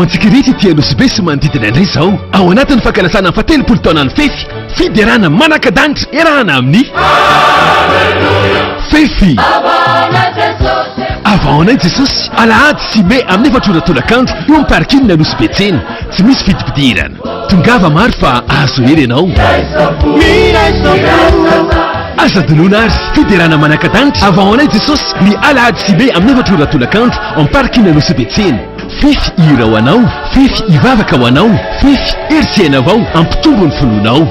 antsika rehetra ity Nosy sy manodidina indray zao ao anatin'ny fankalasana fatelopolo taona ny fefy fiderana manaka-danitra iarahana amin'ny fefy avaonay Jesosy alahady sy me amin'ny efatroratolakandro eo amin'ny parking Nosy Betsena tsy misy fidipidirana tongava maro fa azo hery ianao asa donona ary fiderana manaka-danitra avaonay Jesosy ny alahady sy me amin'ny efatroratolakandro amin'ny parking Nosy Betsena fefy hira ho anao fefy hivavaka ho anao fefy herisiana avao ampitombony folonao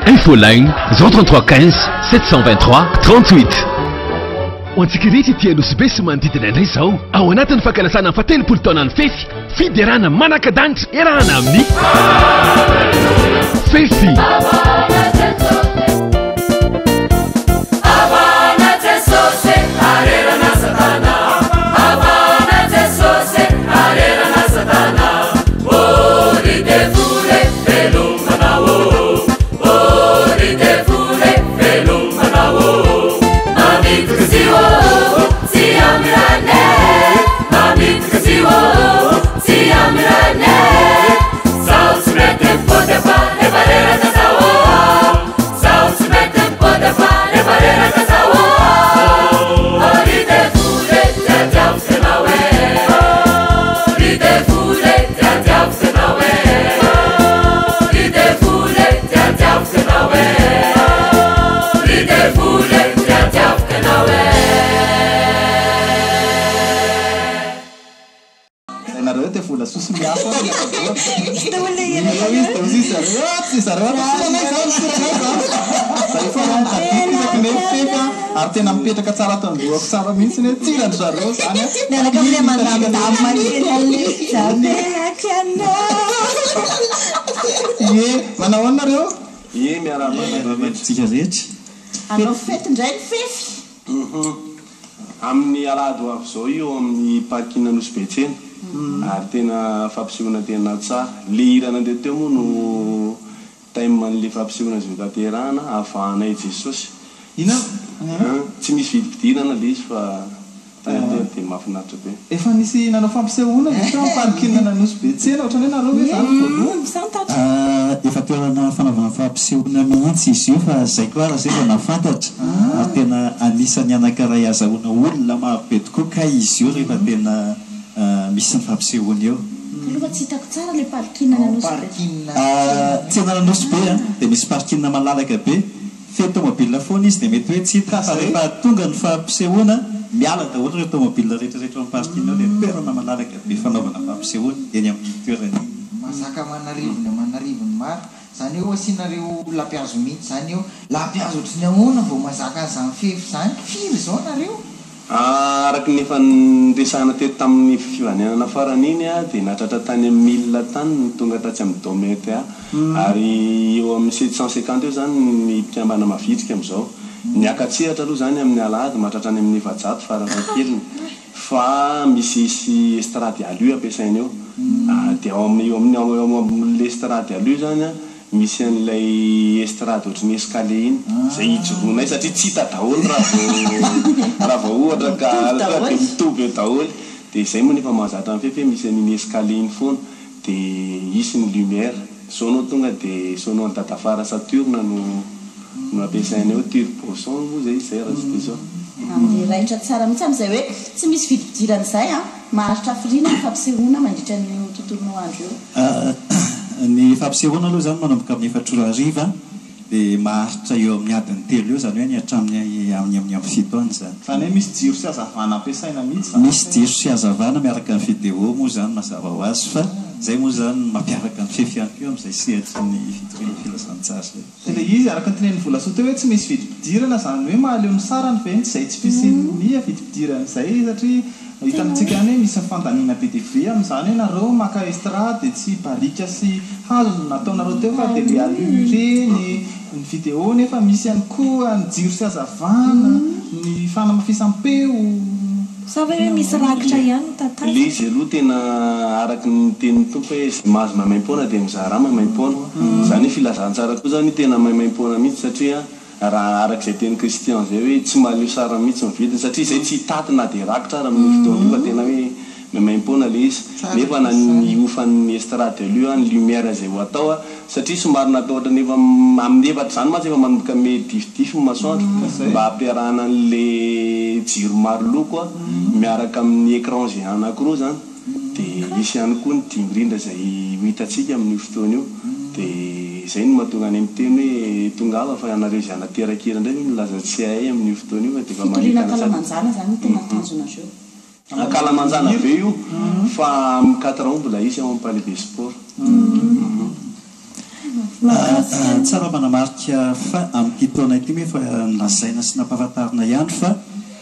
infoline 033 15 723 38 antsika rehetra ity Nosy sy manodidina indray zao ao anatin'ny fankalasana fatelopolo taona ny fefy fiderana manaka-danitra iarahana amin'ny fefy ary tena mipetraka tsara tandohako tsara mihitsy ny tirany zareo zany miaraka amin'ilay mandamindammakely e manao anareo miara-tsika rehetra anao fety indray ny fefy amin'ny alahady ho avy zao io amin'ny parking Nosy Betsena ary tena fampisehoana tena tsara le hira nandeha teo moa no time an'le fampisehoana zon-tanterahana avahanay Jesosy ina tsy misy vidipidirana le izy fa dia mahafinaritra be efa nisy nanao fampisehoana ny parking Nosy Betsena ohatrany hoe nareo hoe zany efa toerana fanaovana fampisehoana mihitsy izy io fa zay koa raha zay fa nafantatra ary tena anisany anankiray azahoana olona marobe tokoa ka izy io rehefa tena misy ny fampisehoana eo aloha tsy hitako tsara le parking tsy anana Nosy be dia misy parking malalaka be fety tomobile foana izy dia mety hoe tsy hita fa rehefa tonga ny fampisehoana miala daholo ireo tomobile rehetrarehetra amin'ny parking ao dia toerana malalaka be fanaovana fampisehoana eny amin'ny toerana mazaka manarivony maro zany eo asianareo lampiazo mihitsy zany eo lampiazo ohatrany ahoana vao mazaka an'izany fefy zany firy zao nareo araky nefa nresahana teto tamin'ny fivanenana farany iny dia natratra tany amin'ny 1000 tany ny tonga tatsy amin'ny domety ary eo amin'ny 750 eo zany ny mpiambana mavitrika amin'izao niakatsehatra aloha zany amin'ny alahady mahatratra any amin'ny 700 farafakeliny fa misy estrady aloha ampiasaina eo dia eo amin'le estrady aloha zany misy an'ilay estrady ohatrany escalier iny zay hijoroanay satria tsy hita daholo raha vao ohatra ka mitovy eo daholo dia izay moa nefa mahazatra amin'ny fefy misy an'iny escalier iny foana dia isy ny lumière sonao tonga dia sonao ny dadafara Saturne no ampiasaina eo turboson moa zay raha tsy dia zao raitra tsara mihitsy amin'izay hoe tsy misy vidipidirana izay maharitra hafiriana ny fampisehoana mandritra ny tontolonao andro eo ny fampisehoana aloha zany manomboka amin'ny efatrora hariva dia maharitra eo amin'ny adiny 3 eo zany hoe ny hatramin'ny amin'ny fito any zany zany hoe misy jiro sy hazavana ampiasaina mihitsy misy jiro sy hazavana miaraka ny video moa zany mazava ho azy fa zay moa zany mampiaraka ny fefy ihany keo amin'izay sehatry ny fitoriana filazantsara dia le izy araka ny tenen'ny volasoa teo hoe tsy misy vidipidirana zany hoe mahaleo ny sarany ve zay tsy fisinia vidipidirana izay satria hitantsika any hoe misy fandanina be dia be amin'izany hoe nareo maka estrade dia tsy barika sy hazo nataonareo teo fa dia le aloha reny ny video nefa misy ihany koa ny jiro sy hazavana ny fanamafisam-peo sa hoe misy rakitra ihany tantara le izy aloha tena araky ny tenin'ny tompo hoe zay mahazo maimaim-poana dia mizara maimaim-poana zany hoe filazantsara koa zany tena maimaim-poana mihitsy satria raha arak'izay teny Kristian zay hoe tsy mahaleo sara mihitsy ny vidiny satria izay tsy hitaty na dia rakitra raha amin'ny fotoana io fa tena hoe maimpona le izy nefa na ny ofan'ny estrade aloha ny lumière zay ho atao satria somary natao ohatra nefa amin'ny efatra zany mantsy efa manomboka me difidify ny masoandro mba ampiarahana an'le jiro maro loko miaraka amin'ny écran zay anankiroa zany dia isy ihany koa ny dimbrindra zay ho hitatsika amin'ny fotoana io dia zay no mahatonga any amin'ny teny hoe tonga ava fa anareo zay anaterakira indray milaza tsy hay amin'ny fotoana io fa dia efa mahitana zany tena tanjonareo akalamanjana be io fa amin'ny 4 ans mbola isy ao amin'ny palais des sports tsara manamarika fa amin'ity taona ity hoe fa nazaina sy nampahafantarina ihany fa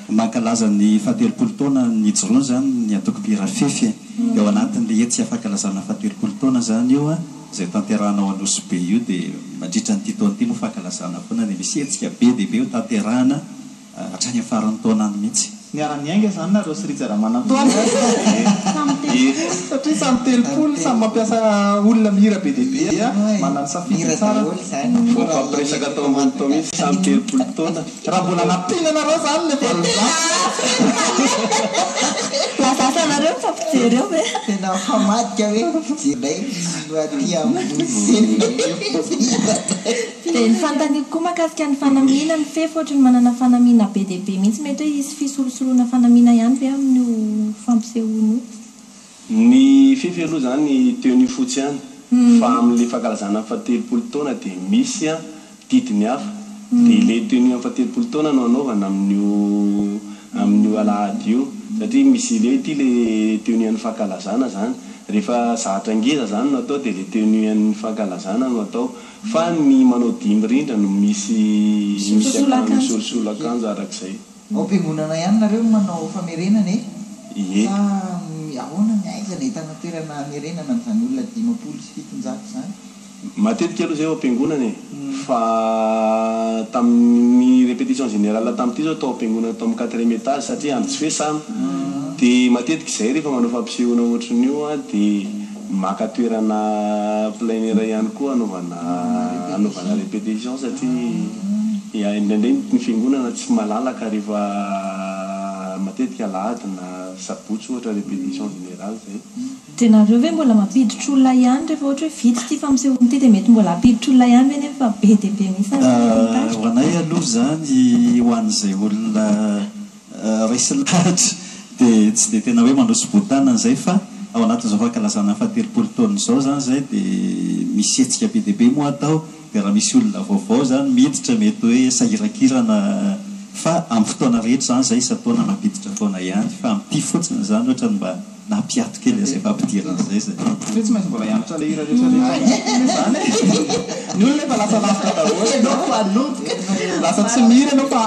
mankalaza ny fahatelopolo taona ny joroany zany ny atokopira fefy eo anatin'le etsy afankalazana fahatelopolo taona zany io zay tanterahanao anosy be io dia mandritra nyity taona ity moa fankalazana foana dia misy etsika be dia be io tanterahana hatrany afaran'ny taona any mihitsy niara-ny ainga zany nareo sy rijaramanantoana satria samy telopolo samy mampiasa olona mihira be dia be manano safidy tsara fampiresaka atao ambony tao mihitsy samy telopolo taona raha mbola nampinanareo zany le lazasanareo fampijereo e tena famadika hoe jeray aty dia ny fantaniko koa mahakasika ny fanamiana ny fefy ohatra ny manana fanamiana be dia be mihitsy mety hoe isy fisolosoloana fanamiana ihany be amin'io fampisehoana io ny fefy aloha zany teony fotsy ihany fa amin'le fankalazana fahatelopolo taona dia misy didiny hafa dia le teony amin'ny fahatelopolo taona no anaovana amin'io alahady io satria misy le ity le teony an'ny fankalazana zany rehefa zahatra ngeza zany no atao dia le teony an'ny fankalazana no atao fa ny manao dimbrindra no misy misolosolo-akanjo arak'izay ao am-piangonana ihany nareo manao famerenana e fa ahoana ny aizana hitana toerana merenana n'izany olona 5 sy 7 zany matetika aloha zay ao am-piangonana e fa tamin'ny répétition générale tamin'ity zao atao am-piangonana atao amin'ny 4e étage satria andro tsy fesana dia matetika izay rehefa manao fampisehoana ohatran'io dia maka toerana plein air ihany koa anaovana répétition satria indraindray ny fiangonana tsy malalaka rehefa matetika alahady na sabotsy ohatra répétition générale zay dia nareo hoe mbola mampiditra olona ihany rehefa ohatra hoe vitsy ity fampisehoana ity dia mety mbola hampiditra olona ihany ve nefa be dia be misy ho anay aloha zany ho an'izay olona raisy lahatra dia tsy dia tena hoe manosy botanana zay fa ao anatin'izao fankalazana fahatelopolo taona zao zany zay dia misy etsika be dia be moa atao dia raha misy olona vaovao zany miditra mety hoe sahirakirana fa amin'ny fotoana rehetra zany zay isataona mampiditra foana ihany fa amin'ity fotsiny zany ohatra ny mba napiato kely zay fampidirana zay zay tsy maintsy mbola hianatra le hira rehetrarehetra zany ny olona efa lasa lavitra daholo anao fa alotika lasa tsy mihira anao fa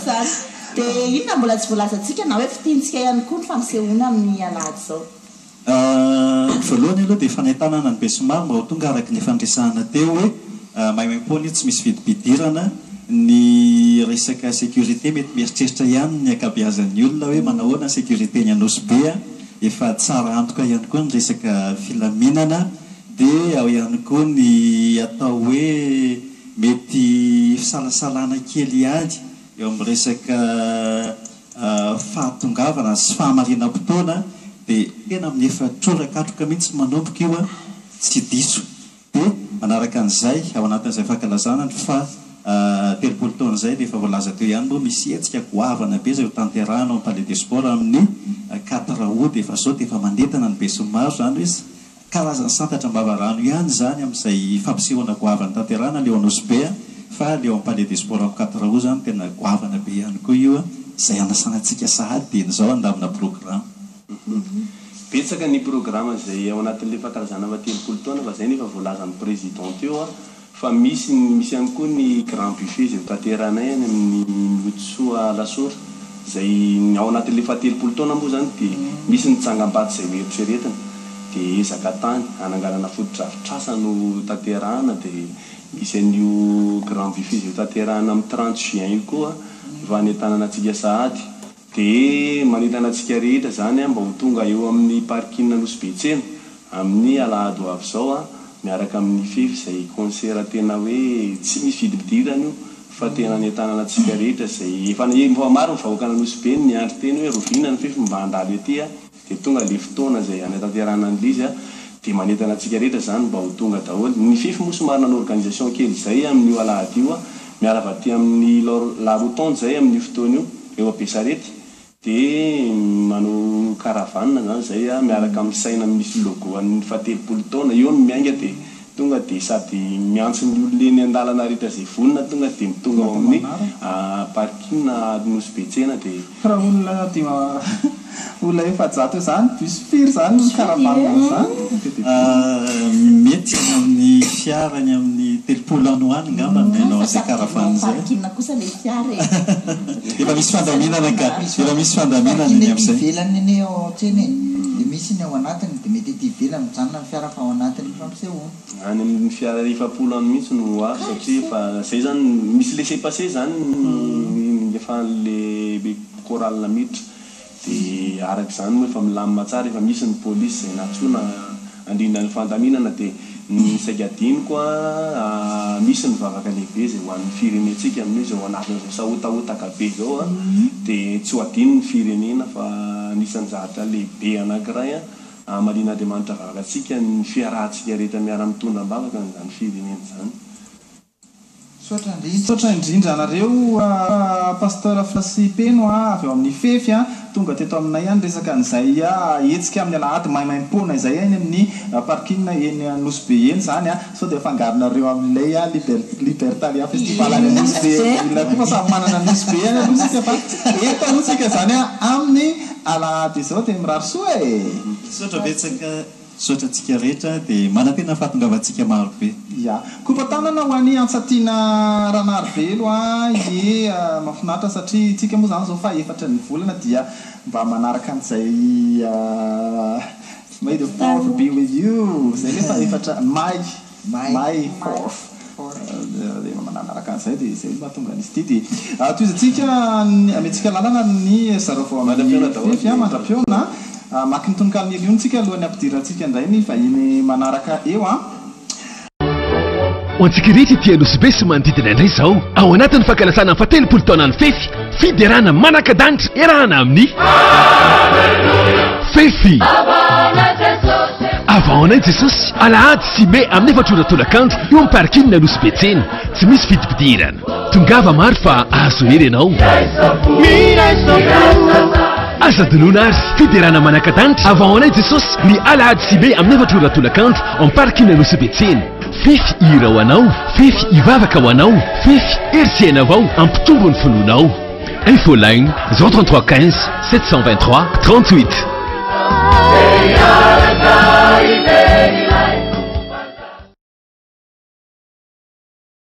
zany dia inona mbola tsy voalazantsika na hoe fitiantsika ihany koa ny fampisehoana amin'ny alahady zao voalohany aloha dia fanaitanana ny be somary mba ho tonga araky ny fandresahana teo hoe maimaim-pony tsy misy vidim-pidirana ny resaka sécurité mety mieritreritra ihany ny akabeazan'ny olona hoe manahoana sécurité ny anosy be efa tsara antoka ihany koa ny resaka filaminana dia ao ihany koa ny atao hoe mety fisalasalana kely ihany eo amin'ny resaka fahatongavana sy fahamarinam-potoana dia tena amin'ny efa trorakatroka mihitsy manomboka io tsy diso dia manaraka an'izay ao anatin'izay fankalazana fa telopolo taona zay rehefa voalaza teo ihany moa misy etsika goavana be zay ho tanterahana ao palais des sports amin'ny 4 août dia efa zao dia efa mandetana ny be somaro zany hoe karazany santatra mbavarano ihany zany amin'izay fampisehoana goavana tanterahana leo anosy be fa leo amin'ny palais des sports amin'ny 4 août zany tena goavana be ihany koa io zay anasanantsika sahady dia nizao andamina programme betsaka ny programme zay ao anatin'le fankalazana fahatelopolo taona fa zay nefa voalaza amin'ny président teo fa misy ihany koa ny grand buffet zay tanteranay any amin'ny lotsoa lasora zay ao anatin'le fahatelopolo taona moa zany dia misy ny tsangam-baty zay hoeritreretana dia ezaka tany anangalana fotodrafitrasa no tanterahana dia misy an'io grand buffet zay tanterahana amin'ny 30 juin io koa va netanana antsika sahady dia manentana antsika rehetra zany mba ho tonga eo amin'ny parking nosy betsena amin'ny alahady ho avy zao miaraka amin'ny fefy zay concert tena hoe tsy misy vidim-pidirana io fatena ny tananatsika rehetra zay efa maro nyvahoaka nanosy be ny andro teny hoe rovina ny fefy mba handalo etya dia tonga le fotoana zay anatanterana an'lizy a dia manentana atsika rehetra zany mba ho tonga daholo ny fefy mosomarina ny organisation kely zay amin'io alahady io a miaravaty amin'ny larotonde zay amin'io fotoana io eo Besarety dia manao karavanina zany zay a miaraka amin'ny saina misy logo an'ny fatelopolo taona eo no miainga dia tonga dia sady miantso ny olona eny an-dalana rehetra zay vonona tonga dia mitonga ao amin'ny parking na nosy betsena dia raha olona tia olona efa-jato zany bus firy zany karavanina zany mety any amin'ny fiara any amin'ny telopolo ano any ngamba manao zay karavanina zay kosa le fiara efa misy fandaminana ka efa misy fandaminana ny amin'izay ivelany eny ao an-tsena dia misy ny ao anatiny dia mety ety ivelany mijanona ny fiara fa ao anatiny fampisehoana any amin'ny fiara efapolo ano mihitsy no avy satria efa zay zany misy laissez-passer zany efa le chorale miditra dia araka zany moa efa milamina tsara efa misy ny polisy zay natsona andrindra ny fandaminana dia ny sagadiny koa misy ny vavaka lehibe zay ho an'ny firenetsika amin'io zay ho anatin'izao sahotahotaka be zao a dia tsy ho adiny ny firenena fa anisan'ny zavatra lehibe anankiray a Marian'Andriamanitra vavakantsika ny fiarahantsika rehetra miara-mitondra ambavaka n'izany firenena zany. Sotra indrindra anareo pasteur Flasy Peno avy eo amin'ny fefy tonga teto aminay any resaka an'izay etsika amin'ny alahady maimaimpona izay eny amin'ny parking eny Nosy Be eny zany sao dia fangaronareo amin'ilay Libertalia festival any Nosy Be ilay koa fa samy manana Nosy Be any anosika fa eto anosika zany amin'ny alahady izao dia mirary soa sotra betsaka sotra tsika rehetra dia manantena fahatongavantsika maro be ya kopatanana ho any Antsatiana Ranarivelo mahafinaritra satria tsika moa zany zao fa efatra ny volana dia mba manaraka an'izay may the fourth be with you zay le fa efatra may fourth manaraka an'izay dia zay mahatonga an'izy ity dia toizatsika ametsika lalana ny zareo vao amin'ny mandram-piona maki ny tononkalo miliontsika alohan'ny ampidirantsika indray ny vahiny manaraka eo ho antsika rehetra tia Nosy Be sy manodidina indray izao ao anatin'ny fankalasana ny fatelopolo taona ny fefy fiderana manaka-danitra iarahana amin'ny fefy avaonay Jesosy alahady sy me amin'ny efatronatolakandro eo amin'ny parking na Nosy Be tsena tsy misy fidipidirana tongava maro fa azo hery ianao azadoloana azy fiderana manaka-danitra avaonay Jesosy ny alahady sy me amin'ny efatronatolakandro amin'ny parking na Nosy Be tsena fefy hira ho anao fefy hivavaka ho anao fefy herisiana avao ampitombo ny finoanao info line 033 15 723 38